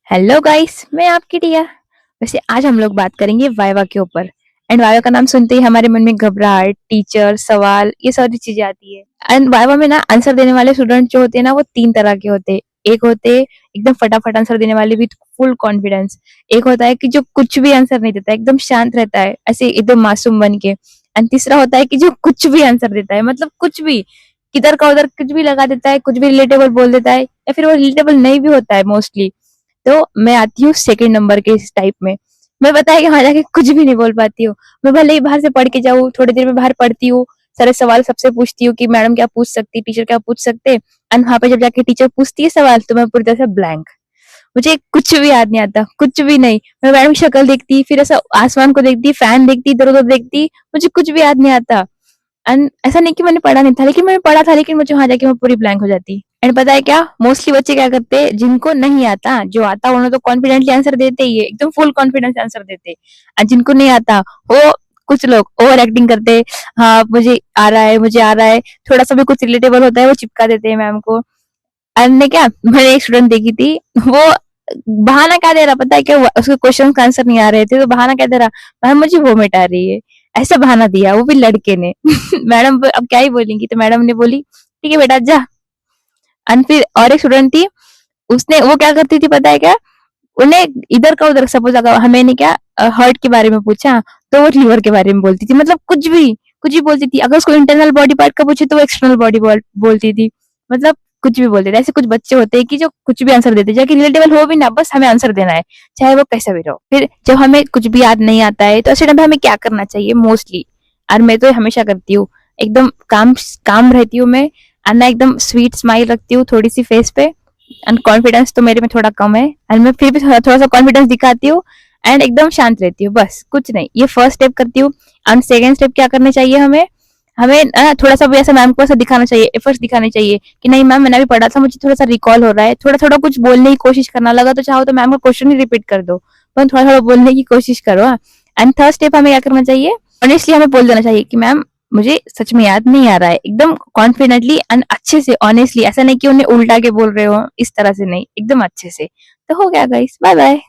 Hello guys, मैं आपकी टिया। वैसे आज हम लोग बात करेंगे वाइवा के ऊपर। एंड वाइवा का नाम सुनते ही हमारे मन में घबराहट, टीचर, सवाल, ये सारी चीजें आती है। एंड वाइवा में ना आंसर देने वाले स्टूडेंट जो होते हैं ना, वो तीन तरह के होते हैं। एक होते एकदम फटाफट आंसर देने वाले विद फुल कॉन्फिडेंस। एक होता है कि जो कुछ भी आंसर नहीं देता, एकदम शांत रहता है, ऐसे एकदम मासूम बन के। एंड तीसरा होता है कि जो कुछ भी आंसर देता है, मतलब कुछ भी, किधर का उधर कुछ भी लगा देता है, कुछ भी रिलेटेबल बोल देता है, या फिर वो रिलेटेबल नहीं भी होता है मोस्टली। तो मैं आती हूँ सेकंड नंबर के इस टाइप में। मैं पता है कि वहां जाके कुछ भी नहीं बोल पाती हूँ। मैं भले ही बाहर से पढ़ के जाऊँ, थोड़ी देर में बाहर पढ़ती हूँ, सारे सवाल सबसे पूछती हूँ कि मैडम क्या पूछ सकती, टीचर क्या पूछ सकते। एंड वहां पे जब जाके टीचर पूछती है सवाल, तो मैं पूरी तरह से ब्लैंक। मुझे कुछ भी याद नहीं आता, कुछ भी नहीं। मैं मैडम की शक्ल देखती, फिर ऐसा आसमान को देखती, फैन देखती, इधर उधर देखती, मुझे कुछ भी याद नहीं आता। एंड ऐसा नहीं कि मैंने पढ़ा नहीं था, लेकिन मैंने पढ़ा था, लेकिन मुझे वहां जाके मैं पूरी ब्लैंक हो जाती। एंड पता है क्या, मोस्टली बच्चे क्या करते हैं, जिनको नहीं आता, जो आता उन्हें तो कॉन्फिडेंटली आंसर देते ही है, एकदम फुल कॉन्फिडेंस आंसर देते। और जिनको नहीं आता, वो कुछ लोग ओवर एक्टिंग करते। हाँ मुझे आ रहा है, मुझे आ रहा है, थोड़ा सा भी कुछ रिलेटेबल होता है वो चिपका देते हैं मैम को। हमने क्या, मैंने एक स्टूडेंट देखी थी, वो बहाना क्या दे रहा पता है क्या, उसके क्वेश्चन का आंसर नहीं आ रहे थे, तो बहाना क्या दे रहा, मैम मुझे वोमिट आ रही है। ऐसा बहाना दिया, वो भी लड़के ने। मैडम अब क्या ही बोलेंगी, तो मैडम ने बोली ठीक है बेटा जा। एंड फिर और एक स्टूडेंट थी, उसने वो क्या करती थी पता है क्या, उन्हें इधर का उधर, सपोज अगर हमें ने क्या हार्ट के बारे में पूछा, तो वो लिवर के बारे में बोलती थी, मतलब कुछ भी बोलती थी। अगर उसको इंटरनल बॉडी पार्ट का पूछे, तो वो एक्सटर्नल बॉडी बोलती थी। मतलब कुछ भी बोलते थे। ऐसे कुछ बच्चे होते हैं कि जो कुछ भी आंसर देते हैं, चाहे रिलेटेबल हो भी ना, बस हमें आंसर देना है, चाहे वो कैसा भी रहो। फिर जब हमें कुछ भी याद नहीं आता है, तो ऐसे टाइम पे हमें क्या करना चाहिए मोस्टली, और मैं तो हमेशा करती हूँ, एकदम काम काम रहती हूँ मैं। और ना एकदम स्वीट स्माइल रखती हूँ थोड़ी सी फेस पे। एंड कॉन्फिडेंस तो मेरे में थोड़ा कम है, एंड मैं फिर भी थोड़ा सा कॉन्फिडेंस दिखाती हूँ। एंड एकदम शांत रहती हूँ, बस कुछ नहीं। ये फर्स्ट स्टेप करती हूँ। एंड सेकेंड स्टेप क्या करने चाहिए हमें, हमें थोड़ा सा भी ऐसा मैम को ऐसा दिखाना चाहिए, एफर्ट्स दिखाने चाहिए कि नहीं मैम मैंने अभी पढ़ा था, मुझे थोड़ा सा रिकॉल हो रहा है, थोड़ा थोड़ा कुछ बोलने की कोशिश करना लगा, तो चाहो तो मैम का क्वेश्चन ही रिपीट कर दो, पर थोड़ा थोड़ा बोलने की कोशिश करो। एंड थर्ड स्टेप हमें क्या करना चाहिए, ऑनेस्टली हमें बोल देना चाहिए कि मैम मुझे सच में याद नहीं आ रहा है, एकदम कॉन्फिडेंटली एंड अच्छे से, ऑनेस्टली। ऐसा नहीं कि उन्हें उल्टा के बोल रहे हो, इस तरह से नहीं, एकदम अच्छे से। तो हो गया गाइस, बाय बाय।